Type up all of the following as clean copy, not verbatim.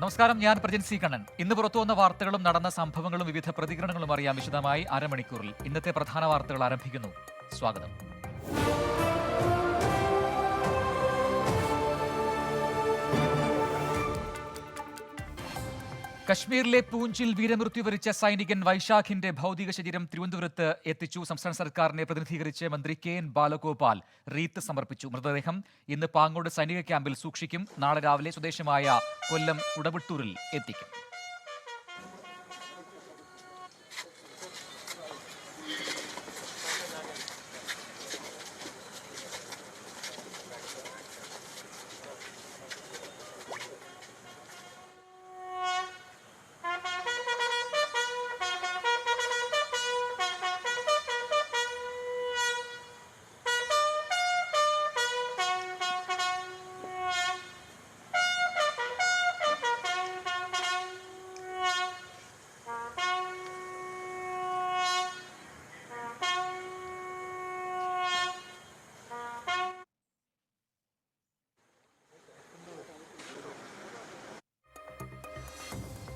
നമസ്കാരം, ഞാൻ പ്രജൻ സി കണ്ണൻ. ഇന്ന് പുറത്തുവന്ന വാർത്തകളും നടന്ന സംഭവങ്ങളും വിവിധ പ്രതികരണങ്ങളും അറിയാം വിശദമായി അരമണിക്കൂറിൽ. ഇന്നത്തെ പ്രധാന വാർത്തകൾ ആരംഭിക്കുന്നു. സ്വാഗതം. കശ്മീരിലെ പൂഞ്ചിൽ വീരമൃത്യു വരിച്ച സൈനികൻ വൈശാഖിന്റെ ഭൗതിക ശരീരം തിരുവനന്തപുരത്ത് എത്തിച്ചു. സംസ്ഥാന സർക്കാരിനെ പ്രതിനിധീകരിച്ച് മന്ത്രി KN ബാലഗോപാൽ റീത്ത് സമർപ്പിച്ചു. മൃതദേഹം ഇന്ന് പാങ്ങോട് സൈനിക ക്യാമ്പിൽ സൂക്ഷിക്കും. നാളെ രാവിലെ സ്വദേശമായ കൊല്ലം ഉടവട്ടൂരിൽ എത്തിക്കും.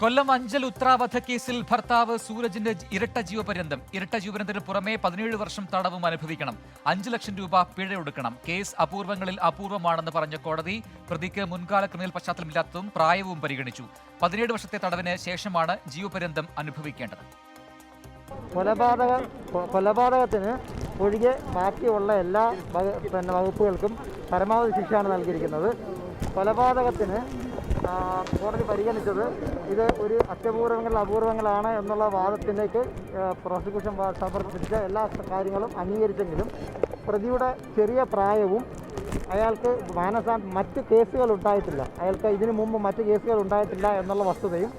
കൊല്ലം അഞ്ചൽ ഉത്ര വധക്കേസിൽ ഭർത്താവ് സൂരജിന്റെ ഇരട്ട ജീവപര്യന്തത്തിന് പുറമെ 17 വർഷം തടവും അനുഭവിക്കണം. 5 ലക്ഷം രൂപ പിഴയൊടുക്കണം. കേസ് അപൂർവങ്ങളിൽ അപൂർവമാണെന്ന് പറഞ്ഞ കോടതി പ്രതിക്ക് മുൻകാല ക്രിമിനൽ പശ്ചാത്തലമില്ലാത്തതും പ്രായവും പരിഗണിച്ചു. 17 വർഷത്തെ തടവിന് ശേഷമാണ് ജീവപര്യന്തം അനുഭവിക്കേണ്ടത്. കൊലപാതകത്തിന് ഒഴികെ ബാക്കിയുള്ള എല്ലാ വകുപ്പുകൾക്കും പരമാവധി ശിക്ഷയാണ് നൽകിയിരിക്കുന്നത്. കൊലപാതകത്തിന് കോടതി പരിഗണിച്ചത് ഇത് ഒരു അപൂർവങ്ങളാണ് എന്നുള്ള വാദത്തിലേക്ക് പ്രോസിക്യൂഷൻ സമർപ്പിച്ച എല്ലാ കാര്യങ്ങളും അംഗീകരിച്ചെങ്കിലും പ്രതിയുടെ ചെറിയ പ്രായവും അയാൾക്ക് മറ്റ് കേസുകൾ ഉണ്ടായിട്ടില്ല, അയാൾക്ക് ഇതിനു മുമ്പ് മറ്റ് കേസുകൾ ഉണ്ടായിട്ടില്ല എന്നുള്ള വസ്തുതയും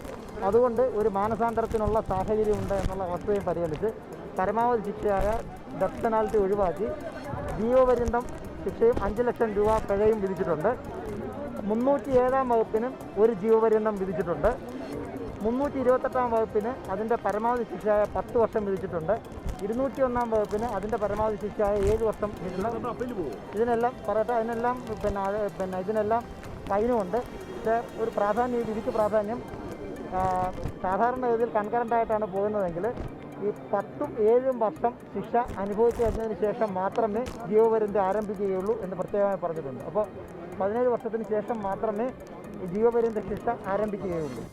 അതുകൊണ്ട് ഒരു മാനസാന്തരത്തിനുള്ള സാഹചര്യമുണ്ട് എന്നുള്ള വസ്തുതയും പരിഗണിച്ച് പരമാവധി ശിക്ഷയായ ഡെത്ത് പെനാൽറ്റി ഒഴിവാക്കി ജീവപര്യന്തം ശിക്ഷയും 5 ലക്ഷം രൂപ പിഴയും വിധിച്ചിട്ടുണ്ട്. 307 വകുപ്പിന് ഒരു ജീവപര്യന്തം വിധിച്ചിട്ടുണ്ട്. 328 വകുപ്പിന് അതിൻ്റെ പരമാവധി ശിക്ഷയായ 10 വർഷം വിധിച്ചിട്ടുണ്ട്. 201 വകുപ്പിന് അതിൻ്റെ പരമാവധി ശിക്ഷയായ 7 വർഷം. ഇതിനെല്ലാം പറയട്ടെ, ഇതിനെല്ലാം ഫൈനുമുണ്ട്. പക്ഷേ ഒരു പ്രാധാന്യം, വിധിക്ക് പ്രാധാന്യം സാധാരണഗതിയിൽ കൺകറൻ്റായിട്ടാണ് പോകുന്നതെങ്കിൽ ഈ 10ഉം 7ഉം വർഷം ശിക്ഷ അനുഭവിച്ചു കഴിഞ്ഞതിന് ശേഷം മാത്രമേ ജീവപര്യന്തം ആരംഭിക്കുകയുള്ളൂ എന്ന് പ്രത്യേകമായി പറഞ്ഞിട്ടുണ്ട്. അപ്പോൾ 17 വർഷത്തിന് ശേഷം മാത്രമേ ജീവപര്യന്ത ശിക്ഷ ആരംഭിക്കുകയുള്ളൂ.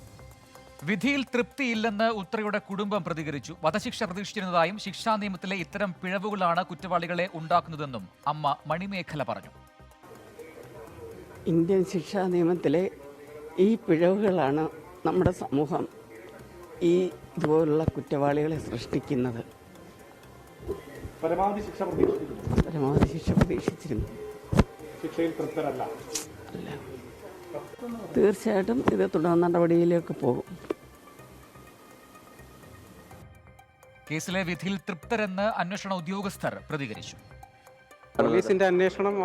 വിധിയിൽ തൃപ്തിയില്ലെന്ന് ഉത്രയുടെ കുടുംബം പ്രതികരിച്ചു. വധശിക്ഷ പ്രതീക്ഷിച്ചിരുന്നതായും ശിക്ഷാ നിയമത്തിലെ ഇത്തരം പിഴവുകളാണ് കുറ്റവാളികളെ ഉണ്ടാക്കുന്നതെന്നും അമ്മ മണിമേഖല പറഞ്ഞു. ഇന്ത്യൻ ശിക്ഷാ നിയമത്തിലെ ഈ പിഴവുകളാണ് നമ്മുടെ സമൂഹം ഇതുപോലുള്ള കുറ്റവാളികളെ സൃഷ്ടിക്കുന്നത്. പരമാവധി ശിക്ഷ പ്രതീക്ഷിച്ചിരുന്നു. ശിക്ഷയിൽ തൃപ്തരല്ല. അല്ല, തീർച്ചയായിട്ടും ഇത് തുടർ നടപടിയിലേക്ക് പോകും. കേസിലെ വിധിയിൽ തൃപ്തരെന്ന് അന്വേഷണ ഉദ്യോഗസ്ഥർ പ്രതികരിച്ചു. പോലീസിൻ്റെ അന്വേഷണം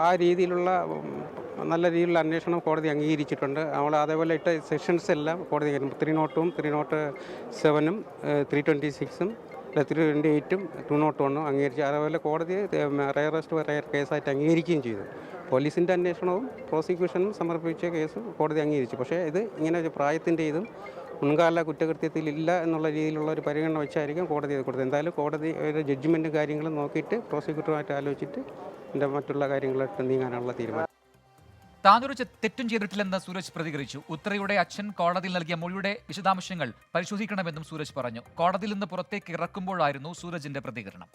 ആ രീതിയിലുള്ള നല്ല രീതിയിലുള്ള അന്വേഷണം കോടതി അംഗീകരിച്ചിട്ടുണ്ട്. നമ്മൾ അതേപോലെ ഇട്ട സെക്ഷൻസ് എല്ലാം കോടതി 302ഉം 307ഉം 326ഉം 328ഉം 201ഉം അംഗീകരിച്ചു. അതേപോലെ കോടതി റയർ കേസായിട്ട് അംഗീകരിക്കുകയും ചെയ്തു. പോലീസിൻ്റെ അന്വേഷണവും പ്രോസിക്യൂഷനും സമർപ്പിച്ച കേസും കോടതി അംഗീകരിച്ചു. പക്ഷേ ഇത് ഇങ്ങനെ ഒരു പ്രായത്തിൻ്റെ ഇതും മുൻകാല കുറ്റകൃത്യത്തിൽ ഇല്ല എന്നുള്ള രീതിയിലുള്ള ഒരു പരിഗണന വെച്ചായിരിക്കും കോടതി ഇത് കൊടുത്തത്. എന്തായാലും കോടതി ഒരു ജഡ്ജ്മെൻറ്റ് കാര്യങ്ങളും നോക്കിയിട്ട് പ്രോസിക്യൂട്ടറുമായിട്ട് ആലോചിച്ചിട്ട് ഇതിൻ്റെ മറ്റുള്ള കാര്യങ്ങളായിട്ട് നീങ്ങാനുള്ള തീരുമാനം. താനൊരു തെറ്റും ചെയ്തിട്ടില്ലെന്ന് സൂരജ് പ്രതികരിച്ചു. ഉത്രയുടെ അച്ഛൻ കോടതിയിൽ നൽകിയ മൊഴിയുടെ വിശദാംശങ്ങൾ പരിശോധിക്കണമെന്നും സൂരജ് പറഞ്ഞു. കോടതിയിൽ നിന്ന് പുറത്തേക്ക് ഇറക്കുമ്പോഴായിരുന്നു സൂരജിന്റെ പ്രതികരണം.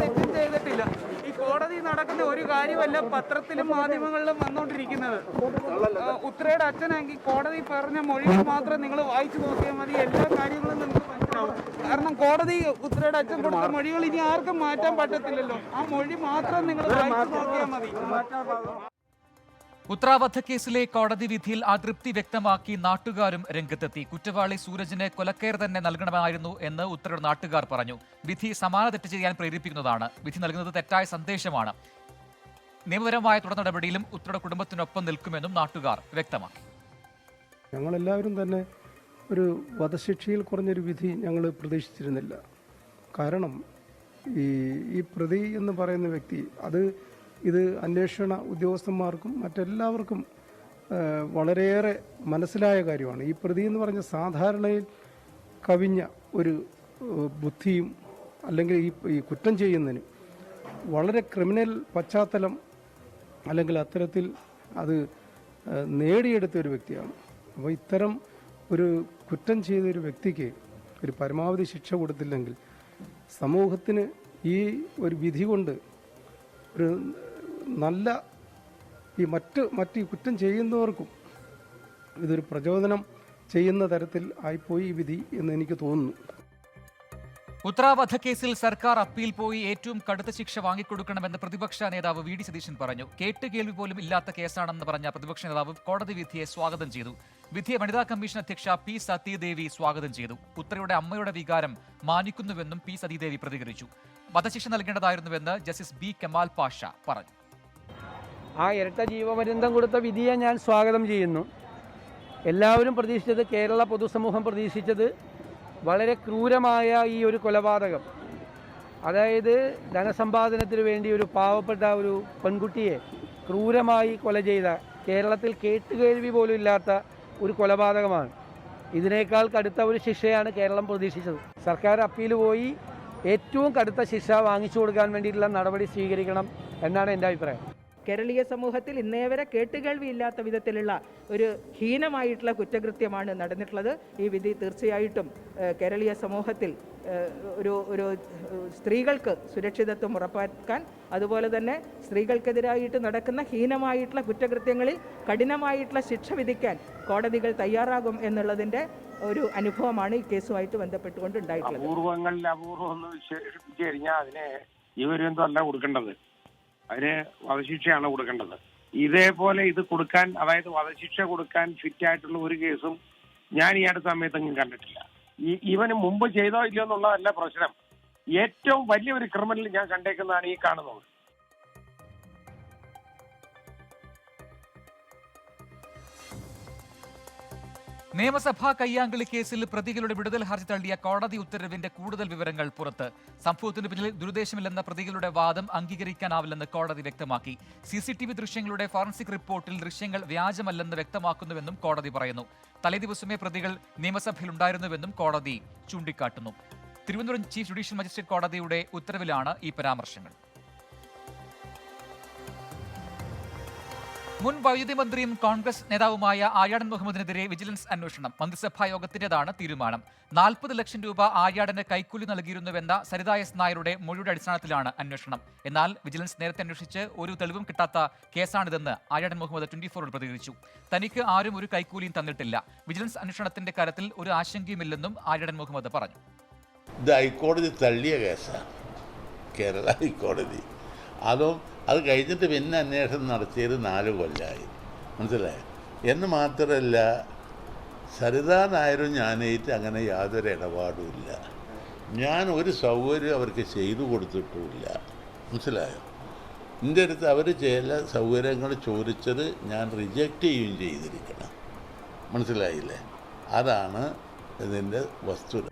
തെറ്റും ചെയ്തിട്ടില്ല. ഈ കോടതി നടക്കുന്ന ഒരു കാര്യമല്ല പത്രത്തിലും മാധ്യമങ്ങളിലും വന്നുകൊണ്ടിരിക്കുന്നത്. ഉത്രയുടെ അച്ഛനെങ്കിൽ കോടതി പറഞ്ഞ മൊഴികൾ മാത്രം നിങ്ങൾ വായിച്ചു നോക്കിയാൽ മതി, എല്ലാ കാര്യങ്ങളും നിങ്ങൾക്ക് മനസ്സിലാവും. കാരണം കോടതി ഉത്രയുടെ അച്ഛൻ കൊടുത്ത മൊഴികൾ ഇനി ആർക്കും മാറ്റാൻ പറ്റത്തില്ലല്ലോ. ആ മൊഴി മാത്രം നിങ്ങൾ വായിച്ചു നോക്കിയാൽ മതി. ഉത്ര വധക്കേസിലെ കോടതി വിധിയിൽ അതൃപ്തി വ്യക്തമാക്കി നാട്ടുകാരും രംഗത്തെത്തി. കുറ്റവാളി സൂരജിന് കൊലക്കയർ തന്നെ നൽകണമായിരുന്നു എന്ന് ഉത്രയുടെ നാട്ടുകാർ പറഞ്ഞു. വിധി സമാന തെറ്റ് ചെയ്യാൻ പ്രേരിപ്പിക്കുന്നതാണ്. വിധി നൽകുന്നത് തെറ്റായ സന്ദേശമാണ്. നിയമപരമായ തുടർ നടപടിയിലും ഉത്രയുടെ കുടുംബത്തിനൊപ്പം നിൽക്കുമെന്നും നാട്ടുകാർ വ്യക്തമാക്കി. ഞങ്ങളെല്ലാവരും തന്നെ ഒരു വധശിക്ഷയിൽ കുറഞ്ഞൊരു വിധി ഞങ്ങൾ പ്രതീക്ഷിച്ചിരുന്നില്ല. കാരണം ഈ പ്രതി എന്ന് പറയുന്ന വ്യക്തി ഇത് അന്വേഷണ ഉദ്യോഗസ്ഥന്മാർക്കും മറ്റെല്ലാവർക്കും വളരെയേറെ മനസ്സിലായ കാര്യമാണ്. ഈ പ്രതി എന്ന് പറഞ്ഞ സാധാരണയിൽ കവിഞ്ഞ ഒരു ബുദ്ധിയും അല്ലെങ്കിൽ ഈ കുറ്റം ചെയ്യുന്നതിന് വളരെ ക്രിമിനൽ പശ്ചാത്തലം അല്ലെങ്കിൽ അത്തരത്തിൽ അത് നേടിയെടുത്ത ഒരു വ്യക്തിയാണ്. അപ്പോൾ ഇത്തരം ഒരു കുറ്റം ചെയ്ത ഒരു വ്യക്തിക്ക് ഒരു പരമാവധി ശിക്ഷ കൊടുത്തില്ലെങ്കിൽ സമൂഹത്തിന് ഈ ഒരു വിധി കൊണ്ട് ഒരു നല്ല ഈ മറ്റ് കുറ്റം ചെയ്യുന്നവർക്കും ഇതൊരു പ്രചോദനം ചെയ്യുന്ന തരത്തിൽ ആയിപ്പോയി ഈ വിധി എന്ന് എനിക്ക് തോന്നുന്നു. ഉത്ര വധക്കേസിൽ സർക്കാർ അപ്പീൽ പോയി ഏറ്റവും കടുത്ത ശിക്ഷ വാങ്ങിക്കൊടുക്കണമെന്ന് പ്രതിപക്ഷ നേതാവ് വി ഡി സതീശൻ പറഞ്ഞു. കേട്ടുകേൾവി പോലും ഇല്ലാത്ത കേസാണെന്ന് പറഞ്ഞ പ്രതിപക്ഷ നേതാവ് കോടതി വിധിയെ സ്വാഗതം ചെയ്തു. വിധിയെ വനിതാ കമ്മീഷൻ അധ്യക്ഷ പി സതീദേവി സ്വാഗതം ചെയ്തു. ഉത്രയുടെ അമ്മയുടെ വികാരം മാനിക്കുന്നുവെന്നും പി സതീദേവി പ്രതികരിച്ചു. വധശിക്ഷ നൽകേണ്ടതായിരുന്നുവെന്ന് ജസ്റ്റിസ് ബി കമാൽ പാഷ പറഞ്ഞു. ആ ഇരട്ട ജീവപര്യന്തം കൊടുത്ത വിധിയെ ഞാൻ സ്വാഗതം ചെയ്യുന്നു. എല്ലാവരും പ്രതീക്ഷിച്ചത്, കേരള പൊതുസമൂഹം പ്രതീക്ഷിച്ചത് വളരെ ക്രൂരമായ ഈ ഒരു കൊലപാതകം, അതായത് ധനസമ്പാദനത്തിന് വേണ്ടി ഒരു പാവപ്പെട്ട ഒരു പെൺകുട്ടിയെ ക്രൂരമായി കൊല ചെയ്ത, കേരളത്തിൽ കേട്ടുകേൾവി പോലും ഇല്ലാത്ത ഒരു കൊലപാതകമാണ്. ഇതിനേക്കാൾ കടുത്ത ഒരു ശിക്ഷയാണ് കേരളം പ്രതീക്ഷിച്ചത്. സർക്കാർ അപ്പീൽ പോയി ഏറ്റവും കടുത്ത ശിക്ഷ വാങ്ങിച്ചു കൊടുക്കാൻ വേണ്ടിയിട്ടുള്ള നടപടി സ്വീകരിക്കണം എന്നാണ് എൻ്റെ അഭിപ്രായം. കേരളീയ സമൂഹത്തിൽ ഇന്നേ വരെ കേട്ടുകേൾവിയില്ലാത്ത വിധത്തിലുള്ള ഒരു ഹീനമായിട്ടുള്ള കുറ്റകൃത്യമാണ് നടന്നിട്ടുള്ളത്. ഈ വിധി തീർച്ചയായിട്ടും കേരളീയ സമൂഹത്തിൽ ഒരു സ്ത്രീകൾക്ക് സുരക്ഷിതത്വം ഉറപ്പാക്കാൻ, അതുപോലെ തന്നെ സ്ത്രീകൾക്കെതിരായിട്ട് നടക്കുന്ന ഹീനമായിട്ടുള്ള കുറ്റകൃത്യങ്ങളിൽ കഠിനമായിട്ടുള്ള ശിക്ഷ വിധിക്കാൻ കോടതികൾ തയ്യാറാകും എന്നുള്ളതിൻ്റെ ഒരു അനുഭവമാണ് ഈ കേസുമായിട്ട് ബന്ധപ്പെട്ടുകൊണ്ട് ഉണ്ടായിട്ടുള്ളത്. അപൂർവങ്ങളിൽ അപൂർവം ഒന്ന് വിശേഷിപ്പിച്ചു കഴിഞ്ഞാൽ അതിന് ഇവരെന്തല്ല കൊടുക്കേണ്ടത്, അതിന് വധശിക്ഷയാണ് കൊടുക്കേണ്ടത്. ഇതേപോലെ ഇത് കൊടുക്കാൻ, അതായത് വധശിക്ഷ കൊടുക്കാൻ ഫിറ്റായിട്ടുള്ള ഒരു കേസും ഞാൻ ഈ അടുത്ത സമയത്തെങ്കിലും കണ്ടിട്ടില്ല. ഇവന് മുമ്പ് ചെയ്തോ ഇല്ലയോ എന്നുള്ളതല്ല പ്രശ്നം. ഏറ്റവും വലിയൊരു ക്രിമിനൽ ഞാൻ കണ്ടേക്കുന്നതാണ് ഈ കാണുന്നത്. നിയമസഭാ കയ്യാങ്കളി കേസിൽ പ്രതികളുടെ വിടുതൽ ഹർജി തള്ളിയ കോടതി ഉത്തരവിന്റെ കൂടുതൽ വിവരങ്ങൾ പുറത്ത്. സംഭവത്തിന് പിന്നിൽ ദുരുദ്ദേശമില്ലെന്ന പ്രതികളുടെ വാദം അംഗീകരിക്കാനാവില്ലെന്ന് കോടതി വ്യക്തമാക്കി. CCTV ദൃശ്യങ്ങളുടെ ഫോറൻസിക് റിപ്പോർട്ടിൽ ദൃശ്യങ്ങൾ വ്യാജമല്ലെന്ന് വ്യക്തമാക്കുന്നുവെന്നും കോടതി പറയുന്നു. തലേദിവസമേ പ്രതികൾ നിയമസഭയിലുണ്ടായിരുന്നുവെന്നും കോടതി ചൂണ്ടിക്കാട്ടുന്നു. തിരുവനന്തപുരം ചീഫ് ജുഡീഷ്യൽ മജിസ്ട്രേറ്റ് കോടതിയുടെ ഉത്തരവിലാണ് ഈ പരാമർശങ്ങൾ. മുൻ വൈദ്യുതി മന്ത്രിയും കോൺഗ്രസ് നേതാവുമായ ആര്യാടൻ മുഹമ്മദിനെതിരെ വിജിലൻസ് അന്വേഷണം. മന്ത്രിസഭാ യോഗത്തിന്റേതാണ് തീരുമാനം. 40 ലക്ഷം രൂപ ആര്യാടന് കൈക്കൂലി നൽകിയിരുന്നുവെന്ന സരിത എസ് നായരുടെ മൊഴിയുടെ അടിസ്ഥാനത്തിലാണ് അന്വേഷണം. എന്നാൽ വിജിലൻസ് നേരത്തെ അന്വേഷിച്ച് ഒരു തെളിവും കിട്ടാത്ത കേസാണിതെന്ന് ആര്യാടൻ മുഹമ്മദ് 24 പ്രതികരിച്ചു. തനിക്ക് ആരും ഒരു കൈക്കൂലിയും തന്നിട്ടില്ല. വിജിലൻസ് അന്വേഷണത്തിന്റെ കാര്യത്തിൽ ഒരു ആശങ്കയുമില്ലെന്നും ആര്യാടൻ മുഹമ്മദ് പറഞ്ഞു. ഇത് ഹൈക്കോടതി തള്ളിയ കേസാണ്, കേരള ഹൈക്കോടതി. അത് കഴിഞ്ഞിട്ട് പിന്നെ അന്വേഷണം നടത്തിയത് 4 കൊല്ലമായി, മനസ്സിലായി. എന്ന് മാത്രമല്ല, സരിതാ നായരും ഞാനായിട്ട് അങ്ങനെ യാതൊരു ഇടപാടുമില്ല. ഞാൻ ഒരു സൗകര്യം അവർക്ക് ചെയ്തു കൊടുത്തിട്ടുമില്ല, മനസ്സിലായോ. എൻ്റെ അടുത്ത് അവർ ചില സൗകര്യങ്ങൾ ചോദിച്ചത് ഞാൻ റിജക്റ്റ് ചെയ്യുകയും ചെയ്തിരിക്കണം, മനസ്സിലായില്ലേ. അതാണ് ഇതിൻ്റെ വസ്തുത.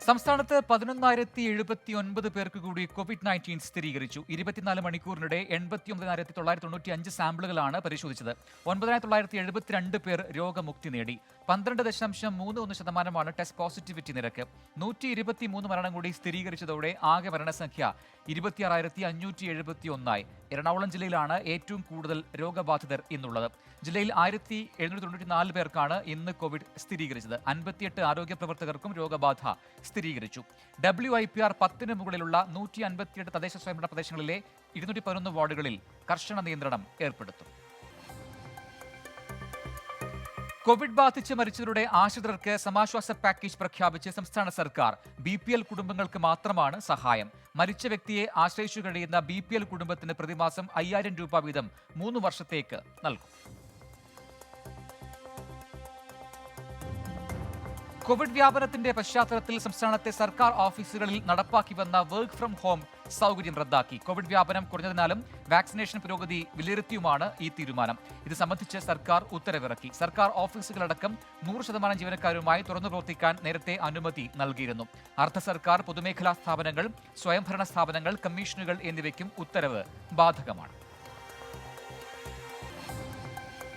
സംസ്ഥാനത്ത് 11,079 പേർക്ക് കൂടി COVID-19 സ്ഥിരീകരിച്ചു. 24 മണിക്കൂറിനിടെ 89,995 സാമ്പിളുകളാണ് പരിശോധിച്ചത്. 9,972 പേർ രോഗമുക്തി നേടി. 12.31% ടെസ്റ്റ് പോസിറ്റിവിറ്റി നിരക്ക്. 123 മരണം കൂടി സ്ഥിരീകരിച്ചതോടെ ആകെ മരണസംഖ്യ 26,571. എറണാകുളം ജില്ലയിലാണ് ഏറ്റവും കൂടുതൽ രോഗബാധിതർ ഇന്നുള്ളത്. ജില്ലയിൽ 1,794 പേർക്കാണ് ഇന്ന് കോവിഡ് സ്ഥിരീകരിച്ചത്. 58 ആരോഗ്യ പ്രവർത്തകർക്കും രോഗബാധ സ്ഥിരീകരിച്ചു. WIPR 10 മുകളിലുള്ള 158 തദ്ദേശ സ്വയംഭരണ പ്രദേശങ്ങളിലെ 211 വാർഡുകളിൽ കർശന നിയന്ത്രണം ഏർപ്പെടുത്തും. കോവിഡ് ബാധിച്ച് മരിച്ചവരുടെ ആശ്രിതർക്ക് സമാശ്വാസ പാക്കേജ് പ്രഖ്യാപിച്ച് സംസ്ഥാന സർക്കാർ. BPL കുടുംബങ്ങൾക്ക് മാത്രമാണ് സഹായം. മരിച്ച വ്യക്തിയെ ആശ്രയിച്ചു കഴിയുന്ന BPL കുടുംബത്തിന് പ്രതിമാസം 5,000 രൂപ വീതം 3 വർഷത്തേക്ക് നൽകും. കോവിഡ് വ്യാപനത്തിന്റെ പശ്ചാത്തലത്തിൽ സംസ്ഥാനത്തെ സർക്കാർ ഓഫീസുകളിൽ നടപ്പാക്കി വന്ന വർക്ക് ഫ്രം ഹോം സൗകര്യം റദ്ദാക്കി. കോവിഡ് വ്യാപനം കുറഞ്ഞതിനാലും വാക്സിനേഷൻ പുരോഗതി വിലയിരുത്തിയുമാണ് ഈ തീരുമാനം. ഇത് സംബന്ധിച്ച് സർക്കാർ ഉത്തരവിറക്കി. സർക്കാർ ഓഫീസുകളടക്കം 100% ജീവനക്കാരുമായി തുറന്നു പ്രവർത്തിക്കാൻ നേരത്തെ അനുമതി നൽകിയിരുന്നു. അർദ്ധ സർക്കാർ, പൊതുമേഖലാ സ്ഥാപനങ്ങൾ, സ്വയംഭരണ സ്ഥാപനങ്ങൾ, കമ്മീഷനുകൾ എന്നിവയ്ക്കും ഉത്തരവ് ബാധകമാണ്.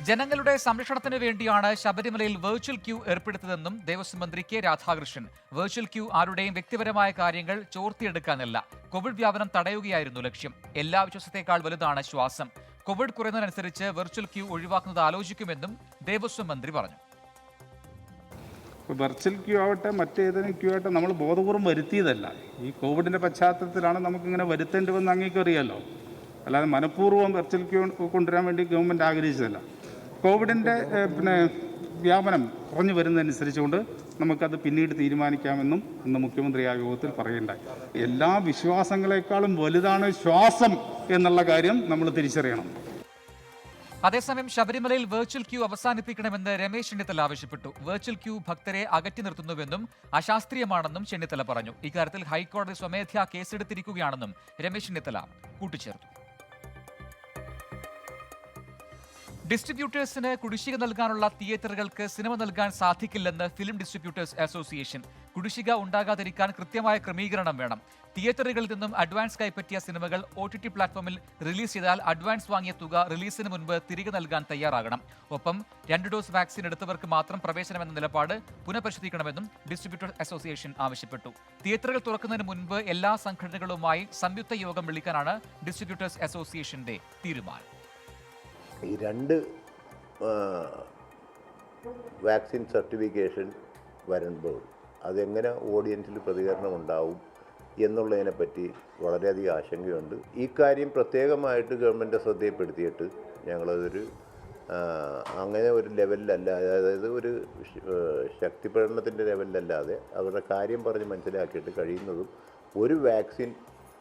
ജനങ്ങളുടെ സംരക്ഷണത്തിന് വേണ്ടിയാണ് ശബരിമലയിൽ വെർച്വൽ ക്യൂ ഏർപ്പെടുത്തിയതെന്നും ദേവസ്വം മന്ത്രി കെ രാധാകൃഷ്ണൻ. വെർച്വൽ ക്യൂ ആരുടെയും വ്യക്തിപരമായ കാര്യങ്ങൾ ചോർത്തിയെടുക്കാനല്ല, കോവിഡ് വ്യാപനം തടയുകയായിരുന്നു ലക്ഷ്യം. എല്ലാ വിശ്വാസത്തേക്കാൾ വലുതാണ് ശ്വാസം. കോവിഡ് കുറയുന്നതിനനുസരിച്ച് വെർച്വൽ ക്യൂ ഒഴിവാക്കുന്നത് ആലോചിക്കുമെന്നും ദേവസ്വം മന്ത്രി പറഞ്ഞു. വെർച്വൽ ക്യൂ ആവട്ടെ മറ്റേതെങ്കിലും ക്യൂ ആവട്ടെ നമ്മൾ ബോധപൂർവ്വം വരുത്തിയതല്ല. ഈ കോവിഡിൻ്റെ പശ്ചാത്തലത്തിലാണ് നമുക്കിങ്ങനെ വരുത്തേണ്ടി വന്ന് അങ്ങേക്കറിയാമല്ലോ. അല്ലാതെ മനഃപൂർവ്വം വെർച്വൽ ക്യൂ കൊണ്ടുവരാൻ വേണ്ടി ഗവൺമെൻറ് ആഗ്രഹിച്ചതല്ല. കോവിഡിൻ്റെ വ്യാപനം കുറഞ്ഞു വരുന്നതനുസരിച്ചുകൊണ്ട് നമുക്കത് പിന്നീട് തീരുമാനിക്കാമെന്നും ഇന്ന് മുഖ്യമന്ത്രി ആ യോഗത്തിൽ പറയുണ്ടായി. എല്ലാ വിശ്വാസങ്ങളെക്കാളും വലുതാണ് ശ്വാസം എന്നുള്ള കാര്യം നമ്മൾ തിരിച്ചറിയണം. അതേസമയം ശബരിമലയിൽ വെർച്വൽ ക്യൂ അവസാനിപ്പിക്കണമെന്ന് രമേശ് ചെന്നിത്തല ആവശ്യപ്പെട്ടു. വെർച്വൽ ക്യൂ ഭക്തരെ അകറ്റി നിർത്തുന്നുവെന്നും അശാസ്ത്രീയമാണെന്നും ചെന്നിത്തല പറഞ്ഞു. ഇക്കാര്യത്തിൽ ഹൈക്കോടതി സ്വമേധ്യാ കേസെടുത്തിരിക്കുകയാണെന്നും രമേശ് ചെന്നിത്തല കൂട്ടിച്ചേർത്തു. ഡിസ്ട്രിബ്യൂട്ടേഴ്സിന് കുടിശ്ശിക നൽകാനുള്ള തിയേറ്ററുകൾക്ക് സിനിമ നൽകാൻ സാധിക്കില്ലെന്ന് ഫിലിം ഡിസ്ട്രിബ്യൂട്ടേഴ്സ് അസോസിയേഷൻ. കുടിശ്ശിക ഉണ്ടാകാതിരിക്കാൻ കൃത്യമായ ക്രമീകരണം വേണം. തിയേറ്ററുകളിൽ നിന്നും അഡ്വാൻസ് കൈപ്പറ്റിയ സിനിമകൾ OTT പ്ലാറ്റ്ഫോമിൽ റിലീസ് ചെയ്താൽ അഡ്വാൻസ് വാങ്ങിയ തുക റിലീസിന് മുൻപ് തിരികെ നൽകാൻ തയ്യാറാകണം. ഒപ്പം 2 ഡോസ് വാക്സിൻ എടുത്തവർക്ക് മാത്രം പ്രവേശനമെന്ന നിലപാട് പുനഃപരിശോധിക്കണമെന്നും ഡിസ്ട്രിബ്യൂട്ടേഴ്സ് അസോസിയേഷൻ ആവശ്യപ്പെട്ടു. തിയേറ്ററുകൾ തുറക്കുന്നതിന് മുൻപ് എല്ലാ സംഘടനകളുമായി സംയുക്ത യോഗം വിളിക്കാനാണ് ഡിസ്ട്രിബ്യൂട്ടേഴ്സ് അസോസിയേഷന്റെ തീരുമാനം. ഈ 2 വാക്സിൻ സർട്ടിഫിക്കേഷൻ വരുമ്പോൾ അതെങ്ങനെ ഓഡിയൻസിൽ പ്രതികരണം ഉണ്ടാവും എന്നുള്ളതിനെപ്പറ്റി വളരെയധികം ആശങ്കയുണ്ട്. ഈ കാര്യം പ്രത്യേകമായിട്ട് ഗവൺമെൻറ് ശ്രദ്ധയിൽപ്പെടുത്തിയിട്ട് ഞങ്ങളതൊരു അങ്ങനെ ഒരു ലെവലിലല്ല, അതായത് ഒരു ശക്തിപ്രകടനത്തിൻ്റെ ലെവലിലല്ലാതെ അവരുടെ കാര്യം പറഞ്ഞ് മനസ്സിലാക്കിയിട്ട് കഴിയുന്നതും ഒരു വാക്സിൻ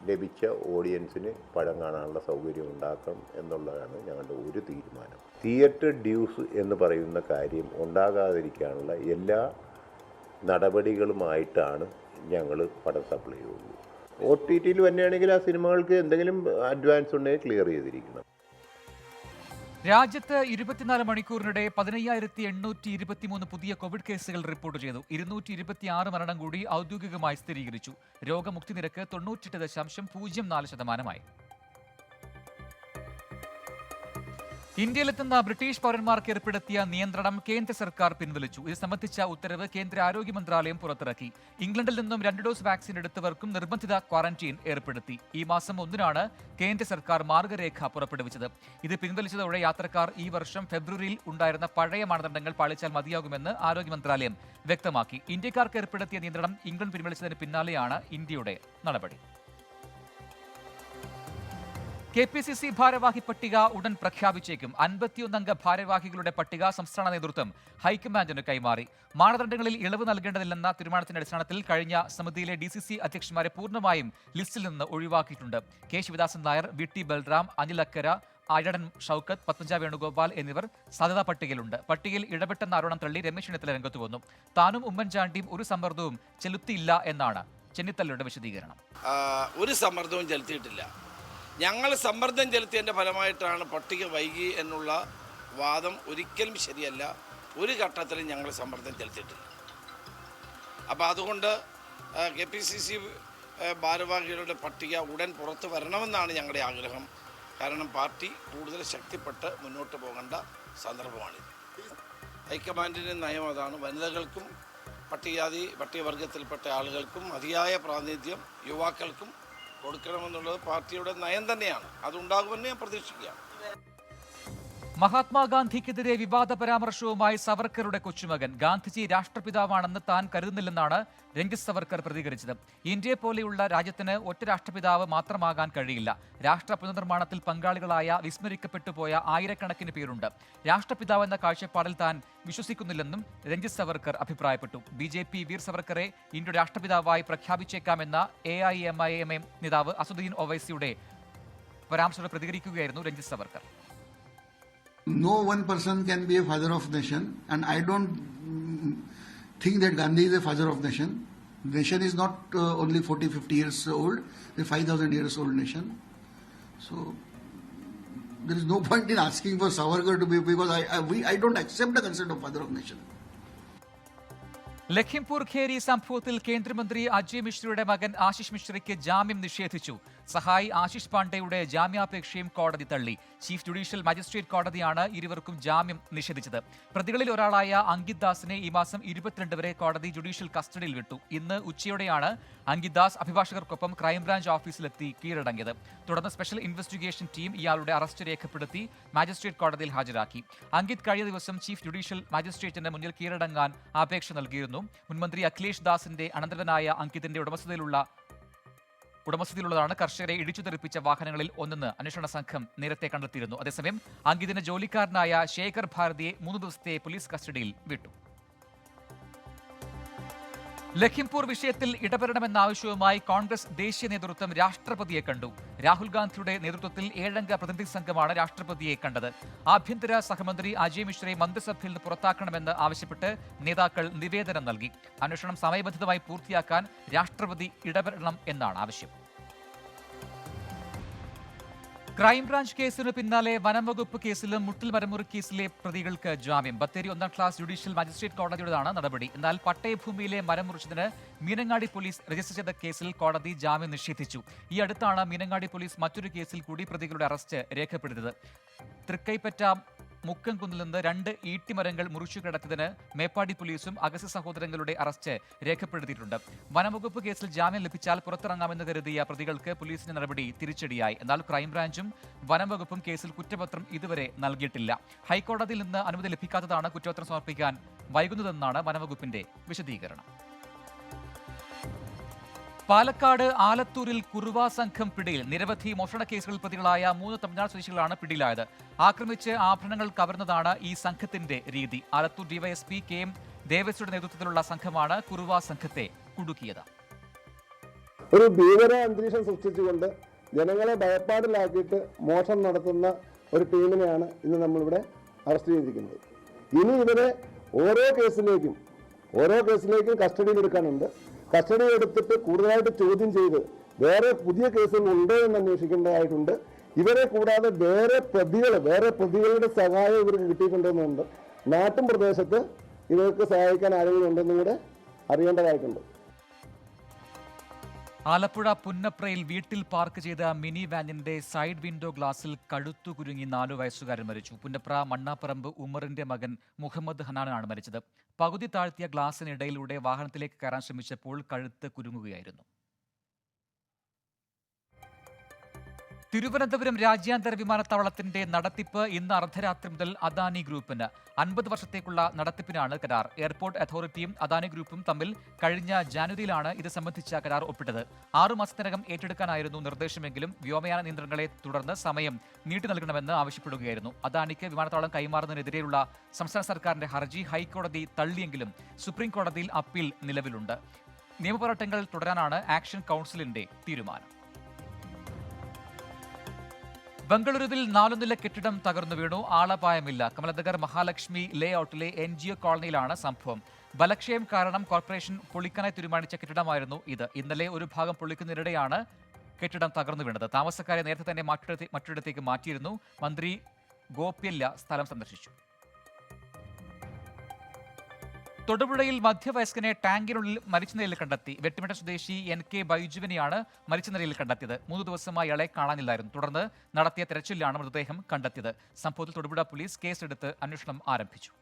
ലഭിച്ച ഓഡിയൻസിന് പടം കാണാനുള്ള സൗകര്യം ഉണ്ടാക്കണം എന്നുള്ളതാണ് ഞങ്ങളുടെ ഒരു തീരുമാനം. തിയേറ്റർ ഡ്യൂസ് എന്ന് പറയുന്ന കാര്യം ഉണ്ടാകാതിരിക്കാനുള്ള എല്ലാ നടപടികളുമായിട്ടാണ് ഞങ്ങൾ പടം സപ്ലൈ ചെയ്യുള്ളൂ. OTTയിൽ തന്നെയാണെങ്കിൽ ആ സിനിമകൾക്ക് എന്തെങ്കിലും അഡ്വാൻസ് ഉണ്ടെങ്കിൽ ക്ലിയർ ചെയ്തിരിക്കണം. രാജ്യത്ത് 24 മണിക്കൂറിനിടെ 15,823 പുതിയ കോവിഡ് കേസുകൾ റിപ്പോർട്ട് ചെയ്തു. 226 മരണം കൂടി ഔദ്യോഗികമായി സ്ഥിരീകരിച്ചു. രോഗമുക്തി നിരക്ക് 98.04%. ഇന്ത്യയിലെത്തുന്ന ബ്രിട്ടീഷ് പൗരന്മാർക്ക് ഏർപ്പെടുത്തിയ നിയന്ത്രണം കേന്ദ്ര സർക്കാർ പിൻവലിച്ചു. ഇത് സംബന്ധിച്ച ഉത്തരവ് കേന്ദ്ര ആരോഗ്യ മന്ത്രാലയം പുറത്തിറക്കി. ഇംഗ്ലണ്ടിൽ നിന്നും 2 ഡോസ് വാക്സിൻ എടുത്തവർക്കും നിർബന്ധിത ക്വാറന്റീൻ ഏർപ്പെടുത്തി. ഈ മാസം 1-നാണ് കേന്ദ്ര സർക്കാർ മാർഗരേഖ പുറപ്പെടുവിച്ചത്. ഇത് പിൻവലിച്ചതോടെ യാത്രക്കാർ ഈ വർഷം ഫെബ്രുവരിയിൽ ഉണ്ടായിരുന്ന പഴയ മാനദണ്ഡങ്ങൾ പാലിച്ചാൽ മതിയാകുമെന്ന് ആരോഗ്യ മന്ത്രാലയം വ്യക്തമാക്കി. ഇന്ത്യക്കാർക്ക് ഏർപ്പെടുത്തിയ നിയന്ത്രണം ഇംഗ്ലണ്ട് പിൻവലിച്ചതിന് പിന്നാലെയാണ് ഇന്ത്യയുടെ നടപടി. KPCC ഭാരവാഹി പട്ടിക ഉടൻ പ്രഖ്യാപിച്ചേക്കും. 51 ഭാരവാഹികളുടെ പട്ടിക സംസ്ഥാന നേതൃത്വം ഹൈക്കമാൻഡിന് കൈമാറി. മാനദണ്ഡങ്ങളിൽ ഇളവ് നൽകേണ്ടതില്ലെന്ന തീരുമാനത്തിന്റെ അടിസ്ഥാനത്തിൽ കഴിഞ്ഞ സമിതിയിലെ DCC അധ്യക്ഷന്മാരെ പൂർണ്ണമായും ലിസ്റ്റിൽ നിന്ന് ഒഴിവാക്കിയിട്ടുണ്ട്. K ശിവദാസൻ നായർ, VT ബൽറാം, അനിൽ അക്കര, ആര്യടൻ ഷൌക്കത്ത്, പത്മജ വേണുഗോപാൽ എന്നിവർ സാധ്യതാ പട്ടികയിലുണ്ട്. പട്ടികയിൽ ഇടപെട്ടെന്ന ആരോപണം തള്ളി രമേശ് ചെന്നിത്തല രംഗത്ത് വന്നു. താനും ഉമ്മൻചാണ്ടിയും ഒരു സമ്മർദ്ദവും ചെലുത്തിയില്ല എന്നാണ് ചെന്നിത്തലയുടെ വിശദീകരണം. ഒരു സമ്മർദ്ദവും ചെലുത്തിയിട്ടില്ല. ഞങ്ങൾ സമ്മർദ്ദം ചെലുത്തിയതിൻ്റെ ഫലമായിട്ടാണ് പട്ടിക വൈകി എന്നുള്ള വാദം ഒരിക്കലും ശരിയല്ല. ഒരു ഘട്ടത്തിലും ഞങ്ങൾ സമ്മർദ്ദം ചെലുത്തിയിട്ടില്ല. അപ്പോൾ അതുകൊണ്ട് KPCC ഭാരവാഹികളുടെ പട്ടിക ഉടൻ പുറത്തു വരണമെന്നാണ് ഞങ്ങളുടെ ആഗ്രഹം. കാരണം പാർട്ടി കൂടുതൽ ശക്തിപ്പെട്ട് മുന്നോട്ട് പോകേണ്ട സന്ദർഭമാണിത്. ഹൈക്കമാൻഡിൻ്റെ നയം അതാണ്. വനിതകൾക്കും പട്ടികവർഗത്തിൽപ്പെട്ട ആളുകൾക്കും മതിയായ പ്രാതിനിധ്യം യുവാക്കൾക്കും കൊടുക്കണമെന്നുള്ളത് പാർട്ടിയുടെ നയം തന്നെയാണ്. അതുണ്ടാകുമെന്ന് ഞാൻ പ്രതീക്ഷിക്കുകയാണ്. മഹാത്മാഗാന്ധിക്കെതിരെ വിവാദ പരാമർശവുമായി സവർക്കറുടെ കൊച്ചുമകൻ. ഗാന്ധിജി രാഷ്ട്രപിതാവാണെന്ന് താൻ കരുതുന്നില്ലെന്നാണ് രഞ്ജിത് സവർക്കർ പ്രതികരിച്ചത്. ഇന്ത്യയെ പോലെയുള്ള രാജ്യത്തിന് ഒറ്റ രാഷ്ട്രപിതാവ് മാത്രമാകാൻ കഴിയില്ല. രാഷ്ട്ര പുനർനിർമ്മാണത്തിൽ പങ്കാളികളായ വിസ്മരിക്കപ്പെട്ടുപോയ ആയിരക്കണക്കിന് പേരുണ്ട്. രാഷ്ട്രപിതാവ് എന്ന കാഴ്ചപ്പാടിൽ താൻ വിശ്വസിക്കുന്നില്ലെന്നും രഞ്ജിത് സവർക്കർ അഭിപ്രായപ്പെട്ടു. BJP വീർ സവർക്കറെ ഇന്ത്യയുടെ രാഷ്ട്രപിതാവായി പ്രഖ്യാപിച്ചേക്കാമെന്ന AIMIM നേതാവ് അസദുദ്ദീൻ ഒവൈസിയുടെ പരാമർശത്തോട് പ്രതികരിക്കുകയായിരുന്നു Ranjith Savarkar. No one person can be a father of nation, and I don't think that Gandhi is a father of nation. Nation is not only 40-50 years old; it's a 5,000 years old nation. So there is no point in asking for Savarkar to be, because I don't accept the concept of father of nation. Lakhimpur Kheri സംഭവത്തിൽ കേന്ദ്രമന്ത്രി അജയ് മിശ്രയുടെ മകൻ ആശിഷ് മിശ്രയ്ക്ക് ജാമ്യം നിഷേധിച്ചു. സഹായി ആശിഷ് പാണ്ഡെയുടെ ജാമ്യാപേക്ഷയും കോടതി തള്ളി. Chief judicial magistrate കോടതിയാണ് ഇരുവർക്കും ജാമ്യം നിഷേധിച്ചത്. പ്രതികളിൽ ഒരാളായ അങ്കിത് ദാസിനെ ഈ മാസം 22 വരെ കോടതി ജുഡീഷ്യൽ കസ്റ്റഡിയിൽ വിട്ടു. ഇന്ന് ഉച്ചയോടെയാണ് അങ്കിത് ദാസ് അഭിഭാഷകർക്കൊപ്പം ക്രൈംബ്രാഞ്ച് ഓഫീസിലെത്തി കീഴടങ്ങിയത്. തുടർന്ന് സ്പെഷ്യൽ ഇൻവെസ്റ്റിഗേഷൻ ടീം ഇയാളുടെ അറസ്റ്റ് രേഖപ്പെടുത്തി മജിസ്ട്രേറ്റ് കോടതിയിൽ ഹാജരാക്കി. അങ്കിത് കഴിഞ്ഞ ദിവസം ചീഫ് ജുഡീഷ്യൽ മജിസ്ട്രേറ്റിന് മുന്നിൽ കീഴടങ്ങാൻ അപേക്ഷ നൽകിയിരുന്നു. മുൻമന്ത്രി അഖിലേഷ് ദാസിന്റെ അനന്തരവനായ അങ്കിതിന്റെ ഉടമസ്ഥതയിലുള്ളതാണ് കർഷകരെ ഇടിച്ചു തെറിപ്പിച്ച വാഹനങ്ങളിൽ ഒന്നെന്ന് അന്വേഷണ സംഘം നേരത്തെ കണ്ടെത്തിയിരുന്നു. അതേസമയം അങ്കിതിന്റെ ജോലിക്കാരനായ ശേഖർ ഭാരതിയെ 3 ദിവസത്തെ പോലീസ് കസ്റ്റഡിയിൽ വിട്ടു. ലഖിംപൂർ വിഷയത്തിൽ ഇടപെടണമെന്ന ആവശ്യവുമായി കോൺഗ്രസ് ദേശീയ നേതൃത്വം രാഷ്ട്രപതിയെ കണ്ടു. രാഹുൽ ഗാന്ധിയുടെ നേതൃത്വത്തിൽ 7-അംഗ പ്രതിനിധി സംഘമാണ് രാഷ്ട്രപതിയെ കണ്ടത്. ആഭ്യന്തര സഹമന്ത്രി അജയ് മിശ്രയെ മന്ത്രിസഭയിൽ നിന്ന് പുറത്താക്കണമെന്ന് ആവശ്യപ്പെട്ട് നേതാക്കൾ നിവേദനം നൽകി. അന്വേഷണം സമയബന്ധിതമായി പൂർത്തിയാക്കാൻ രാഷ്ട്രപതി ഇടപെടണം എന്നാണ് ആവശ്യം. ക്രൈംബ്രാഞ്ച് കേസിന് പിന്നാലെ വനംവകുപ്പ് കേസിലും മുട്ടിൽ മരമുറി കേസിലെ പ്രതികൾക്ക് ജാമ്യം. ബത്തേരി 1-ാം ക്ലാസ് ജുഡീഷ്യൽ മജിസ്ട്രേറ്റ് കോടതിയുടേതാണ് നടപടി. എന്നാൽ പട്ടയഭൂമിയിലെ മരം മുറിച്ചതിന് മീനങ്ങാടി പോലീസ് രജിസ്റ്റർ ചെയ്ത കേസിൽ കോടതി ജാമ്യം നിഷേധിച്ചു. ഈ അടുത്താണ് മീനങ്ങാടി പോലീസ് മറ്റൊരു കേസിൽ കൂടി പ്രതികളുടെ അറസ്റ്റ് രേഖപ്പെടുത്തിയത്. തൃക്കൈപ്പറ്റ മുക്കംകുന്നിൽ നിന്ന് 2 ഈട്ടിമരങ്ങൾ മുറിച്ചു കിടത്തിയതിന് മേപ്പാടി പോലീസും അഗസ്ത്യ സഹോദരങ്ങളുടെ അറസ്റ്റ് രേഖപ്പെടുത്തിയിട്ടുണ്ട്. വനംവകുപ്പ് കേസിൽ ജാമ്യം ലഭിച്ചാൽ പുറത്തിറങ്ങാമെന്ന് കരുതിയ പ്രതികൾക്ക് പോലീസിന്റെ നടപടി തിരിച്ചടിയായി. എന്നാൽ ക്രൈംബ്രാഞ്ചും വനംവകുപ്പും കേസിൽ കുറ്റപത്രം ഇതുവരെ നൽകിയിട്ടില്ല. ഹൈക്കോടതിയിൽ നിന്ന് അനുമതി ലഭിക്കാത്തതാണ് കുറ്റപത്രം സമർപ്പിക്കാൻ വൈകുന്നതെന്നാണ് വനംവകുപ്പിന്റെ വിശദീകരണം. പാലക്കാട് ആലത്തൂരിൽ കുറുവ സംഘം പിടിയിൽ. നിരവധി മോഷണ കേസുകളിൽ പ്രതികളായ 3 തമിഴ്നാട് സ്വദേശികളാണ് പിടിയിലായത്. ആക്രമിച്ച് ആഭരണങ്ങൾ കവർന്നതാണ് ഈ സംഘത്തിന്റെ രീതി. ആലത്തൂർ ഡിവൈഎസ്പി KM ദേവസ്വയുടെ നേതൃത്വത്തിലുള്ള സംഘമാണ് കുറുവ സംഘത്തെ കുടുക്കിയത്. ഒരു ഭീകര അന്തരീക്ഷം സൃഷ്ടിച്ചുകൊണ്ട് ജനങ്ങളെ ഭയപ്പാടിലാക്കിയിട്ട് മോഷണം നടത്തുന്ന ഒരു ടീമിനെയാണ് ഇന്ന് നമ്മളിവിടെ അറസ്റ്റ് ചെയ്തിരിക്കുന്നത്. ഇനി ഇവരെ ഓരോ കേസിലേക്കും കസ്റ്റഡിയിലെടുക്കാനുണ്ട്. കസ്റ്റഡി എടുത്തിട്ട് കൂടുതലായിട്ട് ചോദ്യം ചെയ്ത് വേറെ പുതിയ കേസുകൾ ഉണ്ടോ എന്ന് അന്വേഷിക്കേണ്ടതായിട്ടുണ്ട്. ഇവരെ കൂടാതെ വേറെ പ്രതികളുടെ സഹായം ഇവർക്ക് കിട്ടിയിട്ടുണ്ടെന്നുണ്ട്. നാട്ടും പ്രദേശത്ത് ഇവർക്ക് സഹായിക്കാൻ ആരെങ്കിലും ഉണ്ടെന്നും കൂടെ അറിയേണ്ടതായിട്ടുണ്ട്. ആലപ്പുഴ പുന്നപ്രയിൽ വീട്ടിൽ പാർക്ക് ചെയ്ത മിനി വാനിന്റെ സൈഡ് വിൻഡോ ഗ്ലാസിൽ കഴുത്തു കുരുങ്ങി 4 വയസ്സുകാരൻ മരിച്ചു. പുന്നപ്ര മണ്ണാപ്പറമ്പ് ഉമറിന്റെ മകൻ മുഹമ്മദ് ഹനാനാണ് മരിച്ചത്. പകുതി താഴ്ത്തിയ ഗ്ലാസിനിടയിലൂടെ വാഹനത്തിലേക്ക് കയറാൻ ശ്രമിച്ചപ്പോൾ കഴുത്ത് കുരുങ്ങുകയായിരുന്നു. തിരുവനന്തപുരം രാജ്യാന്തര വിമാനത്താവളത്തിന്റെ നടത്തിപ്പ് ഇന്ന് അർദ്ധരാത്രി മുതൽ അദാനി ഗ്രൂപ്പിന്. 50 വർഷത്തേക്കുള്ള നടത്തിപ്പിനാണ് കരാർ. എയർപോർട്ട് അതോറിറ്റിയും അദാനി ഗ്രൂപ്പും തമ്മിൽ കഴിഞ്ഞ ജനുവരിയിലാണ് ഇത് സംബന്ധിച്ച കരാർ ഒപ്പിട്ടത്. 6 മാസത്തിനകം ഏറ്റെടുക്കാനായിരുന്നു നിർദ്ദേശമെങ്കിലും വ്യോമയാന നിയന്ത്രണങ്ങളെ തുടർന്ന് സമയം നീട്ടി നൽകണമെന്ന് ആവശ്യപ്പെടുകയായിരുന്നു. അദാനിക്ക് വിമാനത്താവളം കൈമാറുന്നതിനെതിരെയുള്ള സംസ്ഥാന സർക്കാരിന്റെ ഹർജി ഹൈക്കോടതി തള്ളിയെങ്കിലും സുപ്രീം കോടതിയിൽ അപ്പീൽ നിലവിലുണ്ട്. നിയമപോരാട്ടങ്ങൾ തുടരാനാണ് ആക്ഷൻ കൗൺസിലിന്റെ തീരുമാനം. ബംഗളൂരുവിൽ 4 നില കെട്ടിടം തകർന്നു വീണു. ആളപായമില്ല. കമലനഗർ മഹാലക്ഷ്മി ലേഔട്ടിലെ NGO കോളനിയിലാണ് സംഭവം. ബലക്ഷയം കാരണം കോർപ്പറേഷൻ പൊളിക്കാനായി തീരുമാനിച്ച കെട്ടിടമായിരുന്നു ഇത്. ഇന്നലെ ഒരു ഭാഗം പൊളിക്കുന്നതിനിടെയാണ് കെട്ടിടം തകർന്നു വീണത്. താമസക്കാരെ നേരത്തെ തന്നെ മറ്റൊരിടത്തേക്ക് മാറ്റിയിരുന്നു. മന്ത്രി ഗോപ്യല്ല സ്ഥലം സന്ദർശിച്ചു. തൊടുപുഴയിൽ മധ്യവയസ്കനെ ടാങ്കിനുള്ളിൽ മരിച്ച നിലയിൽ കണ്ടെത്തി. വെട്ടിമിട്ട സ്വദേശി NK ബൈജുവിനെയാണ് മരിച്ച നിലയിൽ കണ്ടെത്തിയത്. 3 ദിവസമായി അയാളെ കാണാനില്ലായിരുന്നു. തുടർന്ന് നടത്തിയ തെരച്ചിലാണ് മൃതദേഹം കണ്ടെത്തിയത്. സംഭവത്തിൽ തൊടുപുഴ പോലീസ് കേസെടുത്ത് അന്വേഷണം ആരംഭിച്ചു.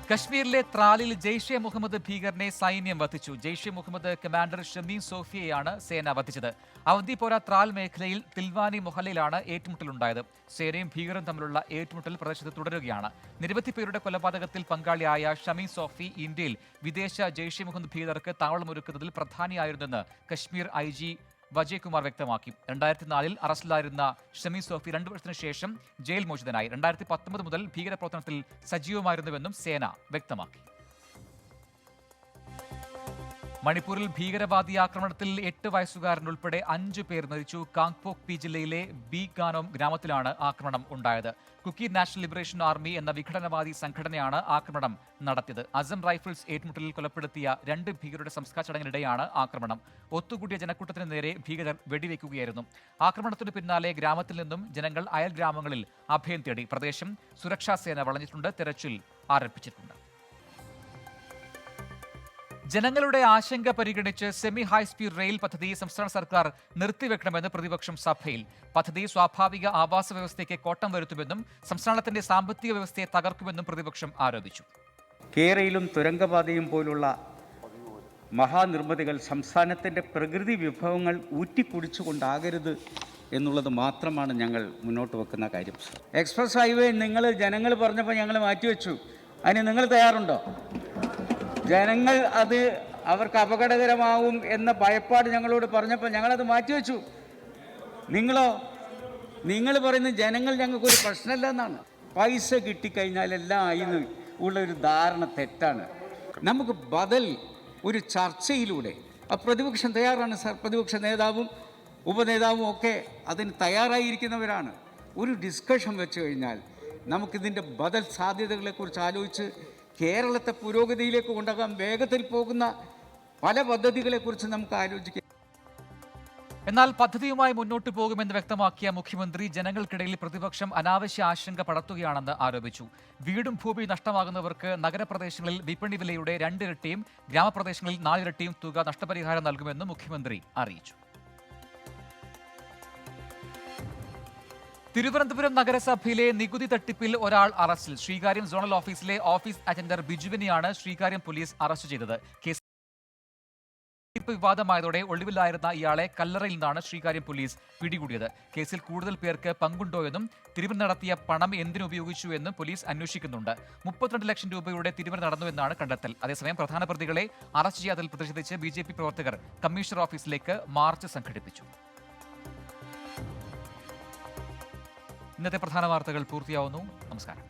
കശ്മീരിലെ ത്രാലിൽ ജെയ്ഷെ മുഹമ്മദ് ഭീകരനെ സൈന്യം വധിച്ചു. ജെയ്ഷെ മുഹമ്മദ് കമാൻഡർ ഷമീം സോഫിയെയാണ് സേന വധിച്ചത്. അവന്തിപോര ത്രാൽ മേഖലയിൽ തിൽവാനി മൊഹല്ലയിലാണ് ഏറ്റുമുട്ടലുണ്ടായത്. സേനയും ഭീകരരും തമ്മിലുള്ള ഏറ്റുമുട്ടൽ പ്രദേശത്ത് തുടരുകയാണ്. നിരവധി പേരുടെ കൊലപാതകത്തിൽ പങ്കാളിയായ ഷമീം സോഫി ഇന്ത്യയിൽ വിദേശ ജെയ്ഷെ മുഹമ്മദ് ഭീകരർക്ക് താവളമൊരുക്കുന്നതിൽ പ്രധാനിയായിരുന്നെന്ന് കശ്മീർ IG വജയകുമാർ വ്യക്തമാക്കി. 2004-ൽ അറസ്റ്റിലായിരുന്ന ഷമീം സോഫി 2 വർഷത്തിനു ശേഷം ജയിൽ മോചിതനായി. 2019 മുതൽ ഭീകരപ്രവർത്തനത്തിൽ സജീവമായിരുന്നുവെന്നും സേന വ്യക്തമാക്കി. മണിപ്പൂരിൽ ഭീകരവാദി ആക്രമണത്തിൽ 8 വയസ്സുകാരൻ ഉൾപ്പെടെ 5 പേർ മരിച്ചു. കാങ്പോക്പി ജില്ലയിലെ ബീഗാനോം ഗ്രാമത്തിലാണ് ആക്രമണം ഉണ്ടായത്. കുക്കി നാഷണൽ ലിബറേഷൻ ആർമി എന്ന വിഘടനവാദി സംഘടനയാണ് ആക്രമണം നടത്തിയത്. അസം റൈഫിൾസ് ഏറ്റുമുട്ടലിൽ കൊലപ്പെടുത്തിയ 2 ഭീകരരുടെ സംസ്കാര ചടങ്ങിനിടെയാണ് ആക്രമണം. ഒത്തുകൂടിയ ജനക്കൂട്ടത്തിന് നേരെ ഭീകരർ വെടിവെക്കുകയായിരുന്നു. ആക്രമണത്തിനു പിന്നാലെ ഗ്രാമത്തിൽ നിന്നും ജനങ്ങൾ അയൽ ഗ്രാമങ്ങളിൽ അഭയം തേടി. പ്രദേശം സുരക്ഷാ സേന വളഞ്ഞിട്ടുണ്ട്. തെരച്ചിൽ ആരംഭിച്ചിട്ടുണ്ട്. ജനങ്ങളുടെ ആശങ്ക പരിഗണിച്ച് സെമി ഹൈസ്പീഡ് റെയിൽ പദ്ധതി സംസ്ഥാന സർക്കാർ നിർത്തിവെക്കണമെന്ന് പ്രതിപക്ഷം സഭയിൽ. പദ്ധതി സ്വാഭാവിക ആവാസ വ്യവസ്ഥയ്ക്ക് കോട്ടം വരുത്തുമെന്നും സംസ്ഥാനത്തിന്റെ സാമ്പത്തിക വ്യവസ്ഥയെ തകർക്കുമെന്നും പ്രതിപക്ഷം ആരോപിച്ചു. കേരളയിലും തുരങ്കപാതയും പോലുള്ള മഹാനിർമ്മിതികൾ സംസ്ഥാനത്തിൻ്റെ പ്രകൃതി വിഭവങ്ങൾ ഊറ്റിക്കുടിച്ചുകൊണ്ടാകരുത് എന്നുള്ളത് മാത്രമാണ് ഞങ്ങൾ മുന്നോട്ട് വെക്കുന്ന കാര്യം. എക്സ്പ്രസ് ഹൈവേ ജനങ്ങൾ പറഞ്ഞപ്പോൾ ഞങ്ങൾ മാറ്റിവെച്ചു. അതിന് നിങ്ങൾ തയ്യാറുണ്ടോ? ജനങ്ങൾ അത് അവർക്ക് അപകടകരമാവും എന്ന ഭയപ്പാട് ഞങ്ങളോട് പറഞ്ഞപ്പോൾ ഞങ്ങളത് മാറ്റിവെച്ചു. നിങ്ങളോ? നിങ്ങൾ പറയുന്നത് ജനങ്ങൾ ഞങ്ങൾക്കൊരു പ്രശ്നമല്ല എന്നാണ്. പൈസ കിട്ടിക്കഴിഞ്ഞാൽ എല്ലാം ആയിന്ന് ഉള്ളൊരു ധാരണ തെറ്റാണ്. നമുക്ക് ബദൽ ഒരു ചർച്ചയിലൂടെ പ്രതിപക്ഷം തയ്യാറാണ് സാർ. പ്രതിപക്ഷ നേതാവും ഉപനേതാവും ഒക്കെ അതിന് തയ്യാറായിരിക്കുന്നവരാണ്. ഒരു ഡിസ്കഷൻ വെച്ച് കഴിഞ്ഞാൽ നമുക്കിതിൻ്റെ ബദൽ സാധ്യതകളെക്കുറിച്ച് ആലോചിച്ച് കേരളത്തെ പുരോഗതിയിലേക്ക് കൊണ്ടുപോകാൻ വേഗത്തിൽ പോകുന്ന പല പദ്ധതികളെക്കുറിച്ച് നമുക്ക് ആലോചിക്കാം. എന്നാൽ പദ്ധതിയുമായി മുന്നോട്ട് പോകുമെന്ന് വ്യക്തമാക്കിയ മുഖ്യമന്ത്രി ജനങ്ങൾക്കിടയിൽ പ്രതിപക്ഷം അനാവശ്യ ആശങ്ക പടർത്തുകയാണെന്ന് ആരോപിച്ചു. വീടും ഭൂമിയും നഷ്ടമാകുന്നവർക്ക് നഗരപ്രദേശങ്ങളിൽ വിപണി വിലയുടെ 2 ഇരട്ടിയും ഗ്രാമപ്രദേശങ്ങളിൽ 4 ഇരട്ടിയും തുക നഷ്ടപരിഹാരം നൽകുമെന്ന് മുഖ്യമന്ത്രി അറിയിച്ചു. തിരുവനന്തപുരം നഗരസഭയിലെ നികുതി തട്ടിപ്പിൽ ഒരാൾ അറസ്റ്റിൽ. ശ്രീകാര്യം സോണൽ ഓഫീസിലെ ഓഫീസ് അറ്റൻഡർ ബിജുവിനെയാണ് ശ്രീകാര്യം പോലീസ് അറസ്റ്റ് ചെയ്തത്. കേസ് വിവാദമായതോടെ ഒളിവിലായിരുന്ന ഇയാളെ കല്ലറയിൽ നിന്നാണ് ശ്രീകാര്യം പോലീസ് പിടികൂടിയത്. കേസിൽ കൂടുതൽ പേർക്ക് പങ്കുണ്ടോയെന്നും തിരിമറി നടത്തിയ പണം എന്തിനുപയോഗിച്ചു എന്നും പോലീസ് അന്വേഷിക്കുന്നുണ്ട്. 32 ലക്ഷം രൂപയുടെ തിരിമറി നടന്നുവെന്നാണ് കണ്ടെത്തൽ. അതേസമയം പ്രധാന പ്രതികളെ അറസ്റ്റ് ചെയ്യാത്തതിൽ പ്രതിഷേധിച്ച് BJP പ്രവർത്തകർ കമ്മീഷണർ ഓഫീസിലേക്ക് മാർച്ച് സംഘടിപ്പിച്ചു. ഇന്നത്തെ പ്രധാന വാർത്തകൾ പൂർത്തിയാവുന്നു. നമസ്കാരം.